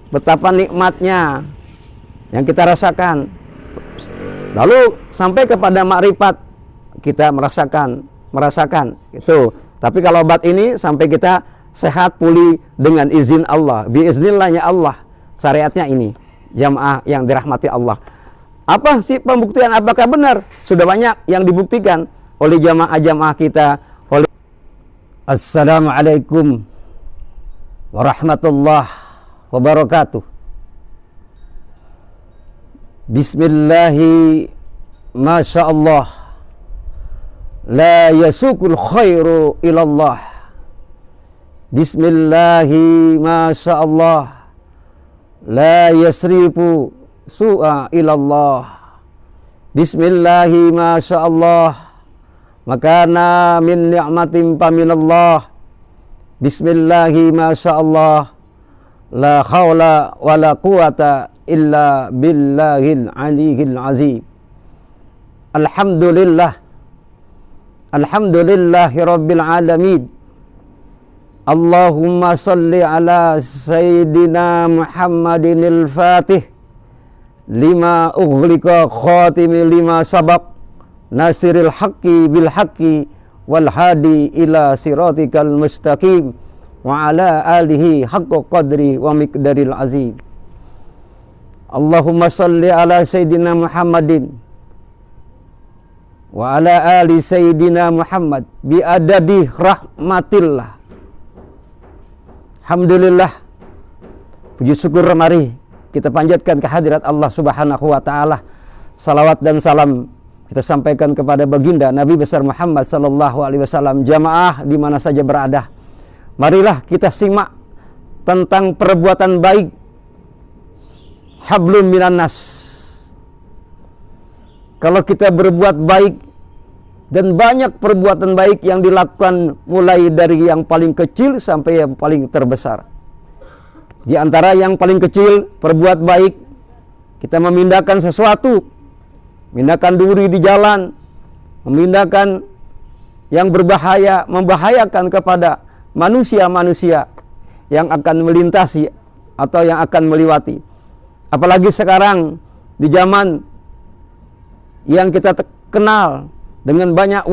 betapa nikmatnya yang kita rasakan. Lalu sampai kepada makrifat kita merasakan itu. Tapi kalau obat ini sampai kita sehat pulih dengan izin Allah, biiznillahnya Allah. Syariatnya ini, jamaah yang dirahmati Allah. Apa sih pembuktian apakah benar? Sudah banyak yang dibuktikan oleh jamaah-jamaah kita. Assalamualaikum warahmatullahi wabarakatuh. Bismillahi masyaallah, la yasukul khairu ilallah. Bismillahi masyaallah, la yasrifu su'a ilallah. Bismillahi masyaallah, makana min ni'matin paminallah. Bismillahi masyaallah, la khawla wa la quwata illa billahil aliyil azim. Alhamdulillah, alhamdulillahi rabbil alamin. Allahumma salli ala sayyidina Muhammadinil Fatih lima ughliqa khatimi lima sabaq nasiril haqqi bil haqqi wal hadi ila siratikal mustaqim wa ala alihi haqqa qadri wa miqdaril azim. Allahumma salli ala sayyidina Muhammadin wa ala ali sayyidina Muhammad bi adadi rahmatillah. Alhamdulillah, puji syukur mari kita panjatkan kehadirat Allah Subhanahu wa taala. Salawat dan salam kita sampaikan kepada baginda Nabi besar Muhammad sallallahu alaihi wasallam. Jamaah di mana saja berada, marilah kita simak tentang perbuatan baik, hablum minan nas. Kalau kita berbuat baik, dan banyak perbuatan baik yang dilakukan mulai dari yang paling kecil sampai yang paling terbesar. Di antara yang paling kecil, perbuat baik, kita memindahkan sesuatu, memindahkan duri di jalan, memindahkan yang berbahaya, membahayakan kepada manusia-manusia yang akan melintasi atau yang akan melewati. Apalagi sekarang di zaman yang kita kenal dengan banyak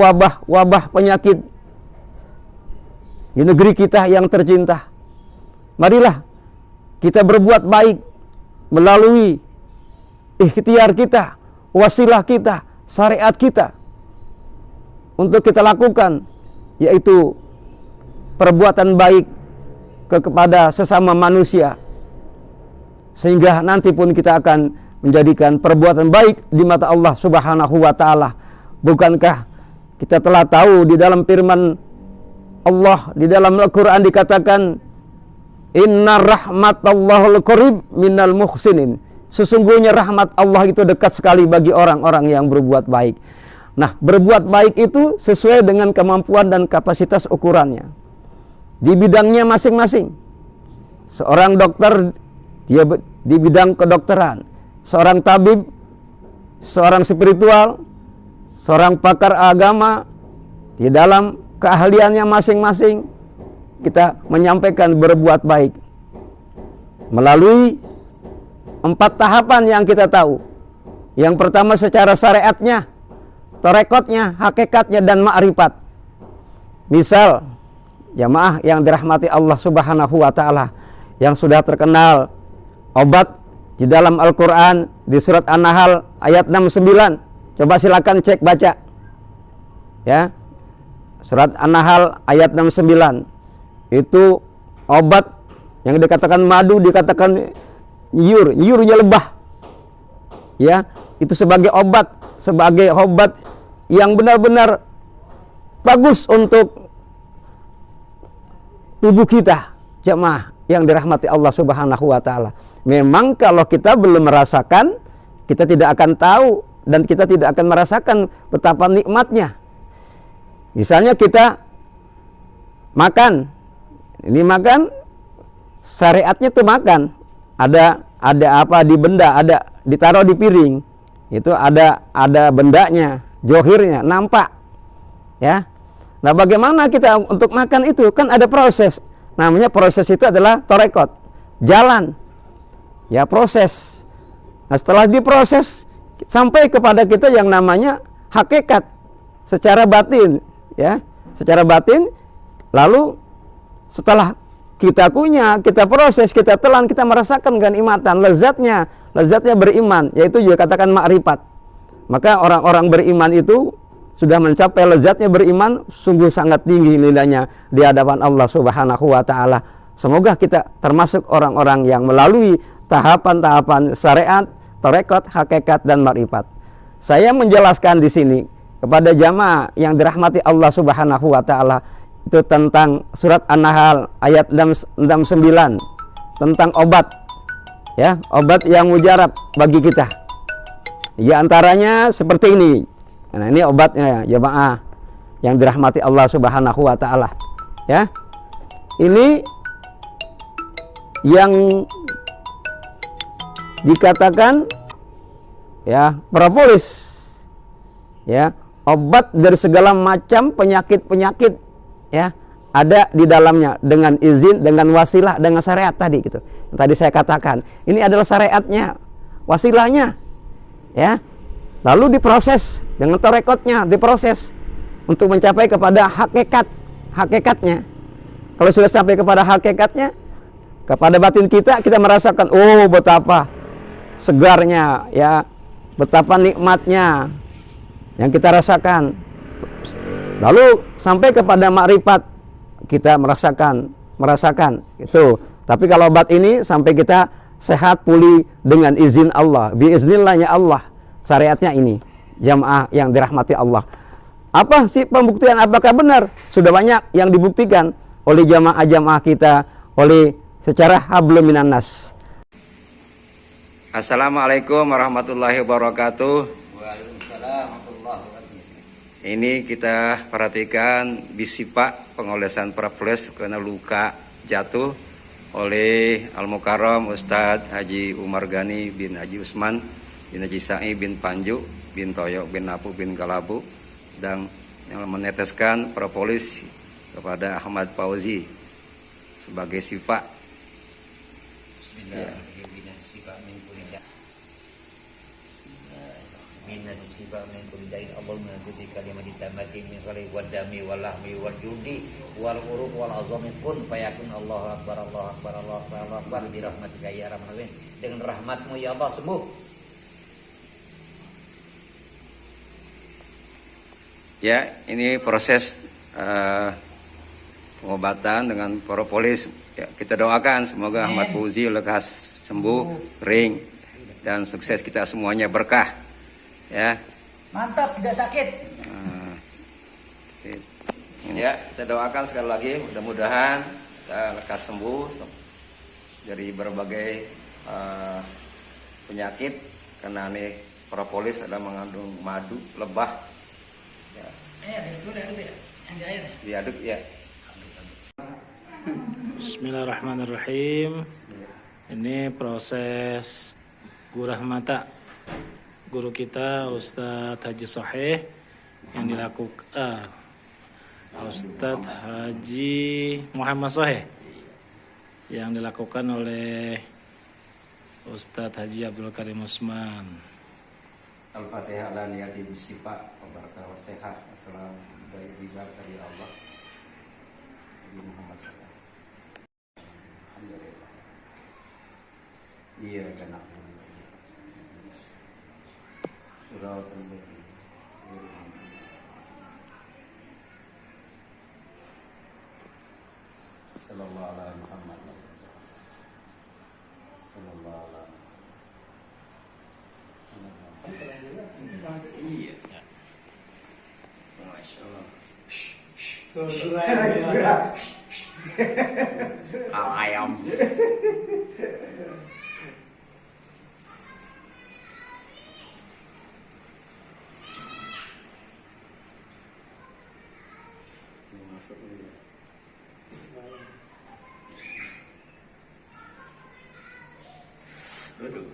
wabah penyakit di negeri kita yang tercinta. Marilah kita berbuat baik melalui ikhtiar kita, wasilah kita, syariat kita untuk kita lakukan, yaitu perbuatan baik kepada sesama manusia, sehingga nanti pun kita akan menjadikan perbuatan baik di mata Allah Subhanahu wa taala. Bukankah kita telah tahu di dalam firman Allah, di dalam Al-Quran dikatakan, inna rahmatallahul qarib minal muhsinin. Sesungguhnya rahmat Allah itu dekat sekali bagi orang-orang yang berbuat baik. Nah, berbuat baik itu sesuai dengan kemampuan dan kapasitas ukurannya di bidangnya masing-masing. Seorang dokter, dia di bidang kedokteran. Seorang tabib, seorang spiritual, seorang pakar agama, di dalam keahliannya masing-masing kita menyampaikan berbuat baik melalui 4 tahapan yang kita tahu. Yang pertama secara syariatnya, tarekotnya, hakikatnya, dan ma'rifat. Misal jamaah yang dirahmati Allah Subhanahu wa taala, yang sudah terkenal obat di dalam Al-Quran di surat An-Nahl ayat 69. Coba silakan cek baca. Ya. Surat An-Nahl ayat 69. Itu obat yang dikatakan madu, dikatakan nyurnya lebah. Ya, itu sebagai obat yang benar-benar bagus untuk tubuh kita, jemaah yang dirahmati Allah Subhanahu wa taala. Memang kalau kita belum merasakan, kita tidak akan tahu dan kita tidak akan merasakan betapa nikmatnya. Misalnya kita makan, ini makan, syariatnya tuh makan, ada apa di benda, ada ditaruh di piring, itu ada bendanya, johirnya, nampak, ya. Nah, bagaimana kita untuk makan itu? Kan ada proses, namanya proses itu adalah torekot. jalan, ya proses. Nah setelah diproses sampai kepada kita yang namanya hakikat secara batin, ya, secara batin. Lalu setelah kita kunyah, kita proses, kita telan, kita merasakan kenikmatan, lezatnya beriman, yaitu juga katakan ma'rifat. Maka orang-orang beriman itu sudah mencapai lezatnya beriman, sungguh sangat tinggi nilainya di hadapan Allah Subhanahu wa taala. Semoga kita termasuk orang-orang yang melalui tahapan-tahapan syariat, tarekat, hakikat dan ma'rifat. Saya menjelaskan di sini kepada jamaah yang dirahmati Allah Subhanahu wa taala itu tentang surat An-Nahl ayat 69 tentang obat, ya, obat yang mujarab bagi kita. Di antaranya seperti ini. Nah, ini obatnya ya, jamaah yang dirahmati Allah Subhanahu wa taala, ya. Ini yang dikatakan, ya, propolis, ya, obat dari segala macam penyakit-penyakit, ya, ada di dalamnya dengan izin, dengan wasilah, dengan syariat tadi gitu. Yang tadi saya katakan, ini adalah syariatnya, wasilahnya, ya. Lalu diproses dengan tarekotnya, diproses untuk mencapai kepada hakikatnya. Kalau sudah sampai kepada hakikatnya, kepada batin kita merasakan, oh betapa segarnya, ya, betapa nikmatnya yang kita rasakan. Lalu sampai kepada makrifat, kita merasakan itu. Tapi kalau obat ini sampai kita sehat pulih dengan izin Allah, biiznillahnya Allah, syariatnya ini, jamaah yang dirahmati Allah. Apa sih pembuktian apakah benar? Sudah banyak yang dibuktikan oleh jamaah-jamaah kita, oleh secara hablum minan nas. Assalamualaikum warahmatullahi wabarakatuh. Waalaikumsalam warahmatullahi wabarakatuh. Ini kita perhatikan bisipak pengolesan propolis karena luka jatuh oleh Al-Mukarram Ustadz Haji Umar Gani bin Haji Usman bin Haji Sa'i bin Panju bin Toyok bin Napu bin Kalabu, dan yang meneteskan propolis kepada Ahmad Fauzi sebagai sifat. Bismillahirrahmanirrahim. Allahumma judi kalimat ditamati min ghali wadami walahmi waljudi wal uruq wal azami kun fayakun. Allahu akbar, Allahu akbar, Allahu akbar, Allahu akbar, bi rahmatika ya arhamar rahimin. Dengan rahmatmu ya Allah sembuh. Ya, ini proses pengobatan dengan propolis. Ya, kita doakan semoga Ahmad Fauzi lekas sembuh, kering, dan sukses kita semuanya, berkah. Ya. Mantap, tidak sakit. Ya, kita doakan sekali lagi mudah-mudahan kita lekas sembuh dari berbagai penyakit, karena ini propolis adalah mengandung madu lebah. Ya. Diaduk ya. Bismillahirrahmanirrahim. Ini proses gurah mata guru kita Ustadz Haji Soheh yang dilakukan Ustadz Haji Muhammad Soheh yang dilakukan oleh Ustadz Haji Abdul Karim Usman. Al-Fatihah ala niyati bisifat wabarakatuh wa sehat. Assalamualaikum dari Allah Nabi Muhammad SAW. Alhamdulillah. Iya kena surau tembaki sallallahu alaihi Muhammad sallallahu alaihi. Iya. Masya Allah. Ayam. Masuk dulu. Duduk.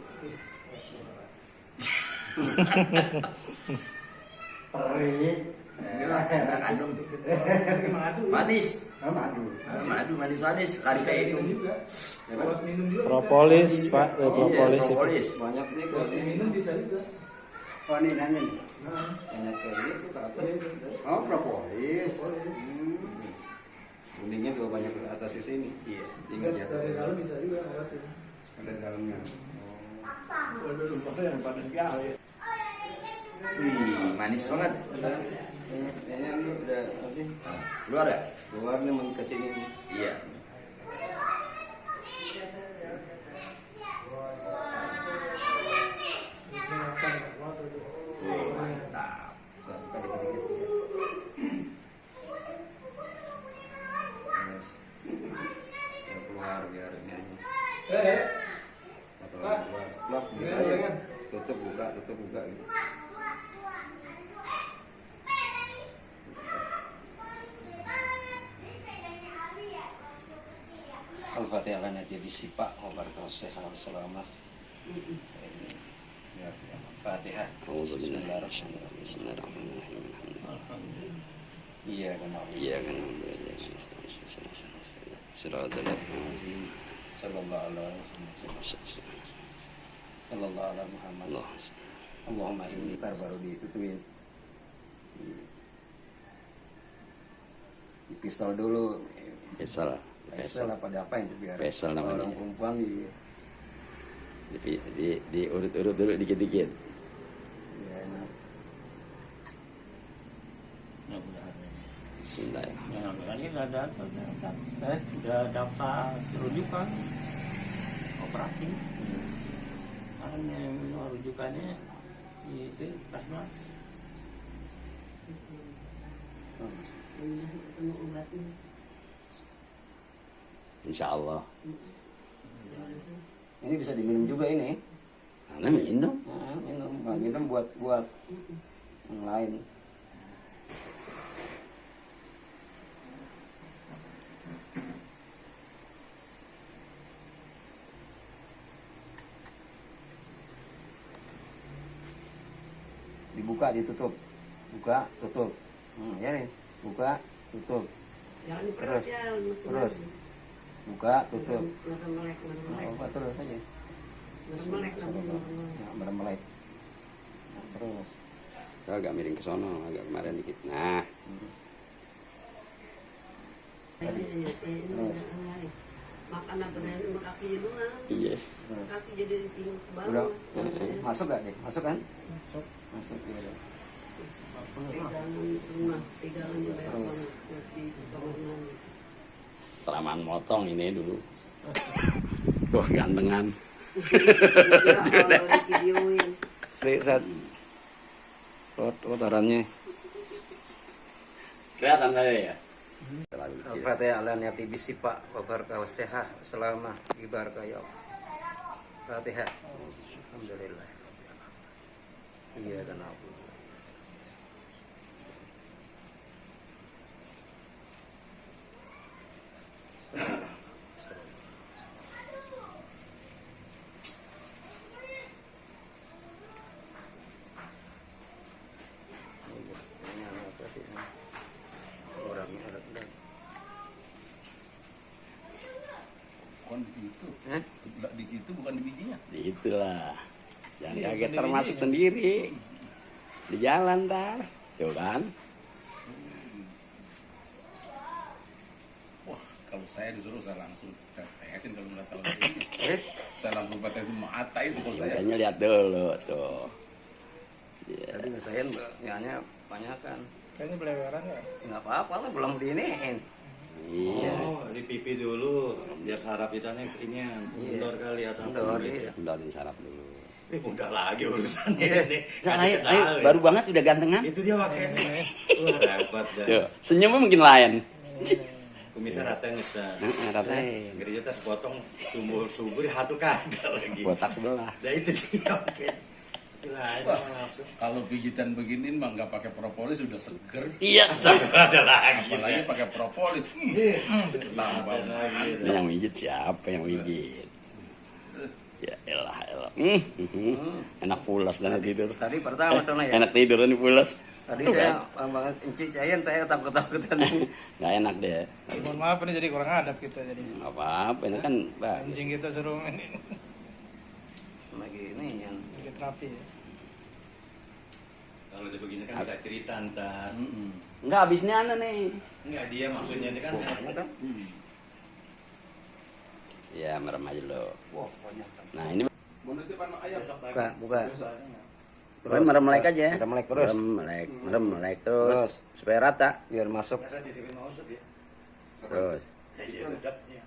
Perih. Kandung. Manis. Madu manis. Kali kayak itu. Propolis, Pak. Propolis itu. Propolis. Banyak nih minum bisa juga. Oh ini nanya nih. Enak kayak gitu ke atas. Oh propolis. Kuningnya juga banyak ke atas di sini. Iya. Ingat ya. Dari dalam bisa juga obatin. Ada di dalamnya. Waduh, lupa yang panas sekali. Wih, manis banget. Kayaknya lu udah nanti Luar ya? keluar nih mau ke sini. Iya. Mantap. Keluar biar nyanyi. Eh, Blok gitu aja. Tutup buka gitu. Al-Fatihah kan aja disipak wabarakatuh sehat selama. Ya, Fatihah. Bismillahirrahmanirrahim. Iya kan. Iya kan. Siratal Sallallahu alaihi Muhammad. Allahumma inni baru ditutupin. Di pistol dulu. Pesal. Pistol apa apa itu biar Pesal namanya. orang perempuan Di urut-urut dulu dikit-dikit. ya enak. Bismillahirrahmanirrahim. Ini udah daftar rujukan operasi. Kan yang rujukannya itu Basmas. Insya Allah. Ini bisa diminum juga ini. Karena minum. Minum, nggak minum buat yang lain. Dibuka, ditutup, buka, tutup. Ya nih, buka, tutup, Jangan Terus, diperas ya, terus. buka, tutup. Melek. Buka terus aja. Melek. Ya, meremelek. Nah, terus. Saya agak miring ke sono, agak kemarin dikit. Nah, Makan apa dari kaki juga. iya. Kaki jadi tinggi ke Udah, bawah. masuk gak deh? Masuk kan? Masuk ya. Pegangan juga ya, di bangunan. Kelamaan motong ini dulu. Wah, gantengan. Kalau di videoin. Saat kotorannya. Kelihatan saya ya. Terlalu kecil. Al-Fatihah ala niyati bisipa wa barakah wa sehat selama ibarakah ya Allah. Fatihah. Alhamdulillah. Iya dan aku. Orangnya ada. Bukan di situ. Eh? Di situ bukan di bijinya. Itulah. Jangan kaget termasuk sendiri. Di jalan tar. Tuh kan. Wah, kalau saya disuruh saya langsung tetesin kalau nggak tahu ini. Saya langsung tetesin mata itu kalau saya. Makanya lihat dulu tuh. Iya. Tadi ngesahin nyanyi banyak kan. Kayaknya beleweran ya. Nggak apa-apa lah belum diiniin. Iya. Oh, di pipi dulu biar saraf kita nih ini kendor kali atau Kendor, apa iya. Kendorin saraf dulu. Udah lagi urusannya Iya. ini. Nah, Kasih ayo, kenal, baru banget udah gantengan. itu dia pakai wah repot dah. Tuh, senyumnya mungkin lain. Kumisnya ratain Ustaz. Ratain. Gereja tas potong tumbuh subur hatu kagak lagi. Botak sebelah. Nah itu dia oke. Lain Wah, langsung. kalau pijitan begini mah nggak pakai propolis udah seger. Iya. Ada lagi. Apalagi pakai propolis. Tambah. Ada lagi. Ini yang mijit siapa yang mijit? Ya elah. Enak pulas dan tidur. Tadi pertama soalnya ya. Enak tidur nih pulas. Tadi saya banget Enci Cayan saya takut-takutan. Nggak enak deh. Mohon maaf ini jadi kurang adab kita jadi. Nggak apa-apa, ini kan bagus. Anjing kita suruh ini Lagi ini yang lagi terapi ya. Kalau udah begini kan bisa cerita ntar. Nggak habisnya nih. Enggak dia maksudnya ini kan. Ya merem aja lo. wah banyak. Nah ini Mau nitip ayam. Buka. Terus merem melek aja. Merem melek terus. Merem melek terus. Supaya rata. Biar masuk. Biasa titipin mausud ya. Terus. Iya, dedapnya.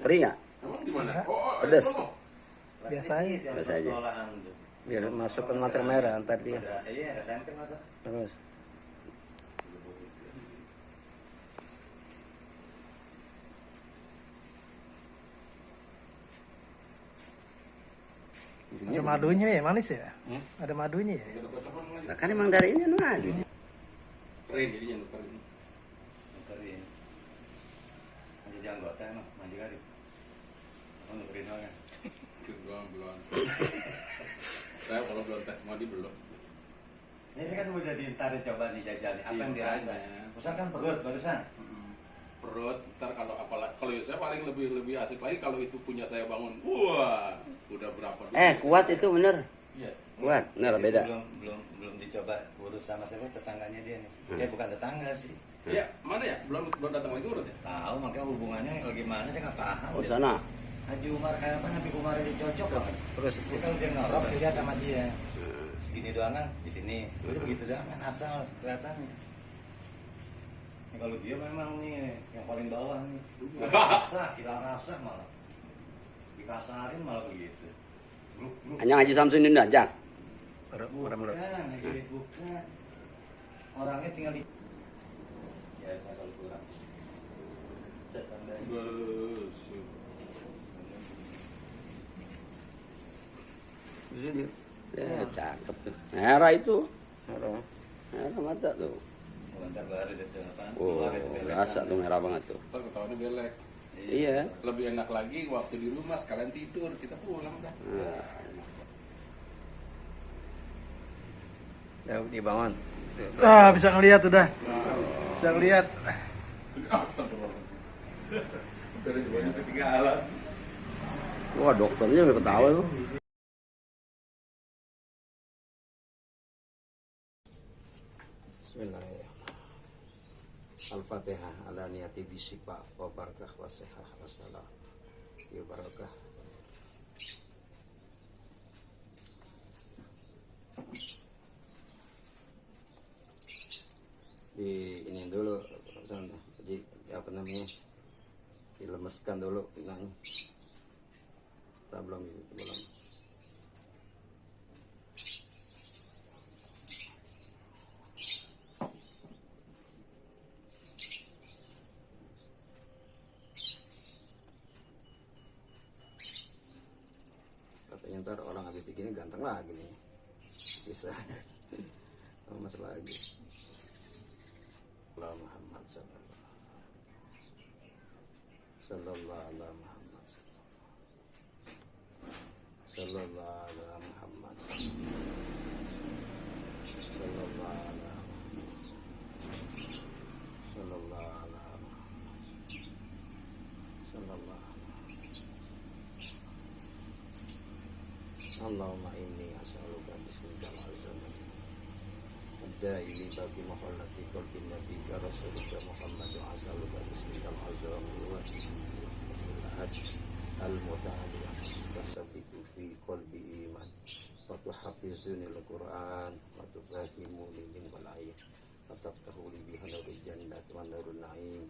Perih nggak? Emang di mana? Oh, Pedes. Biasa aja. Biasa aja. Sekolahan tuh. Biar masuk ke mata merah ntar dia. Iya, SMP masa. Terus. Ada madunya ya, manis ya? Ada madunya ya? Nah, kan emang dari ini maju. Keren jadinya keren. Nukerin. Jadi anggota emang majikan. Oh, nukerin doang ya. Belum. Saya kalau belum tes mandi belum. Ini kan udah ditarik coba dijajal nih. Apa yang Iya, dirasa? makanya. Misalkan perut barusan. Perut ntar kalau saya paling lebih asik lagi kalau itu punya saya bangun. Wah, udah berapa dulu? Kuat itu bener. Iya. Kuat. Bener Di situ beda. Belum dicoba urus sama siapa tetangganya dia nih. Dia bukan tetangga sih. Iya, mana ya? Belum datang lagi urut ya? Tahu makanya hubungannya gimana saya nggak paham. Oh sana. Haji Umar apa Nabi Umar ini cocok banget. Terus Dia kalau dia ngerok dia sama dia. Segini doang kan di sini. Udah begitu doang kan asal kelihatannya. Ini kalau dia memang nih yang paling bawah nih. Hilang rasa malah. Dikasarin malah begitu. Gluk. Hanya Haji Samsun ini aja. merem lu. Bukan. Orangnya tinggal di ya kalau kurang. Di sini. Cakep tuh. Merah itu. Merah. Merah mata tuh. Bentar baru itu apa? Oh, Keluar itu belek. rasa tuh merah banget tuh. Ntar ketahuannya belek. Iya. Lebih enak lagi waktu di rumah sekalian tidur kita pulang dah. Ya dibangun. Bisa ngelihat udah. Bisa ngelihat. Astagfirullah. Dari banyak ketinggalan. Wah dokternya udah ketawa tuh. Bismillahirrahmanirrahim. Al-Fatihah ala niyati bisifa wa barakah wa sihah wa salam. Ya barakah. Di ini dulu jadi apa namanya? Dilemeskan dulu pinggangnya. Tak belum. Katanya ntar orang habis begini ganteng lagi nih. Bisa. Mas lagi. Allah Muhammad sallallahu alaihi Muhammad sallallahu alaihi Muhammad sallallahu alaihi Allahumma inni as'aluka bismikal azam Daili bagi muhallati qalbi nabika rasulika Muhammad wa as'aluka bismikal azam wa ahad al-muta'ali tasabiku fi qalbi iman wa tuhafizuni al-Quran wa tufahimuni min wala'ih wa taftahu li biha nurul jannat wa nurul na'im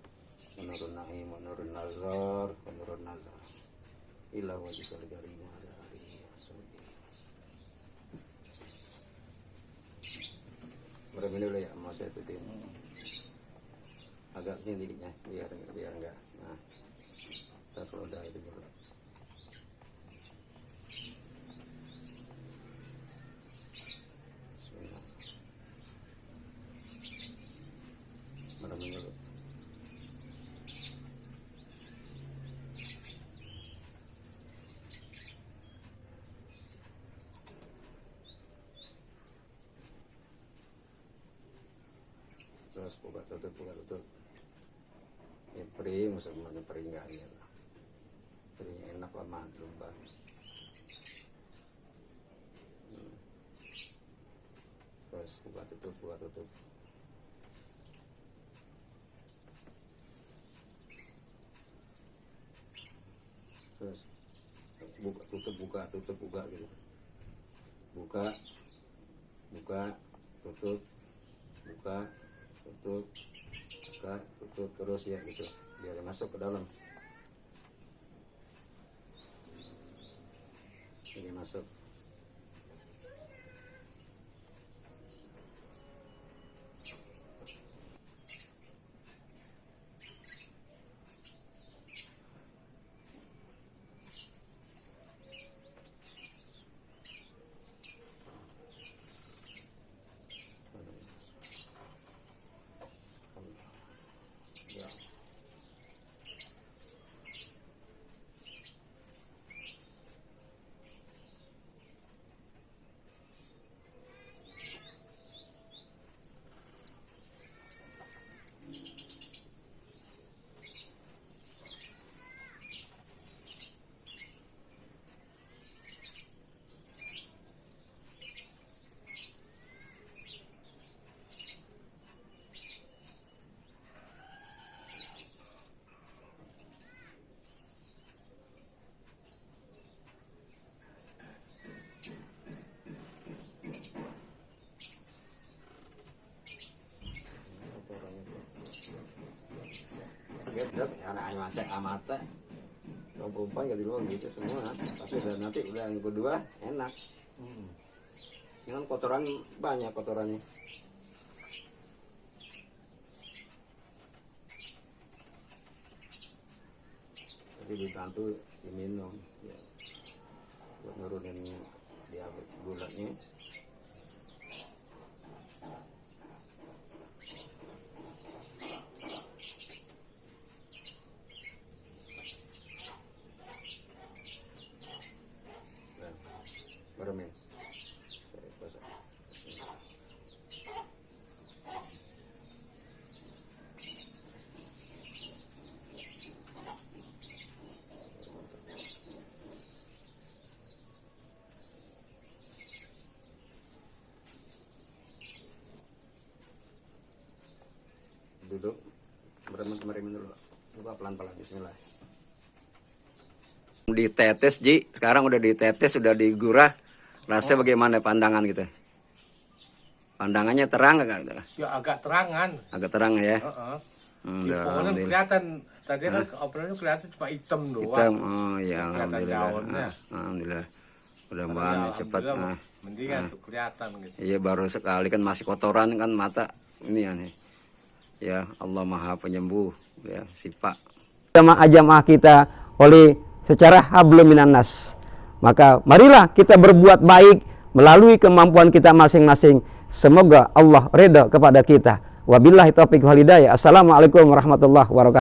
wa nurul na'im wa nurul nazar wa nurul nazar ila wajikal garim ala alihi wa sahbihi. Merem ini dulu ya, mau saya tutup agak sini dikitnya biar enggak. Nah, kita kalau udah itu dulu. Bismillah. Merem ini dulu. sebenarnya peringgannya. Pering enak lah mantap banget. Terus buka tutup. Terus buka tutup gitu. Buka tutup terus ya gitu, biar masuk ke dalam. Ini masuk. Anak masak amata, kalau perempuan gak di luar gitu semua. Tapi nanti udah yang kedua enak. Ini kan kotoran banyak kotorannya. Tapi dibantu diminum, ya, buat nurunin diabetes gulanya. Bermain. Saya pasang. Duduk. Bermain dulu. Buka pelan-pelan. Bismillah. Ditetes Ji, sekarang udah ditetes, sudah digurah. Rasanya bagaimana pandangan gitu? Pandangannya terang agak? Ya agak terangan. Agak terang ya? Pokoknya kelihatan, tadi kan operannya kelihatan cuma hitam doang. Hitam, oh ya Alhamdulillah. Alhamdulillah. Mudah-mudahan cepat. Mendingan tuh kelihatan gitu. Iya baru sekali kan masih kotoran kan mata ini ya nih. Ya Allah Maha Penyembuh ya Sipa. Jamaah kita oleh secara hablum minan nas. Maka marilah kita berbuat baik melalui kemampuan kita masing-masing. Semoga Allah ridha kepada kita. Wabillahi taufiq wal hidayah. Assalamualaikum warahmatullahi wabarakatuh.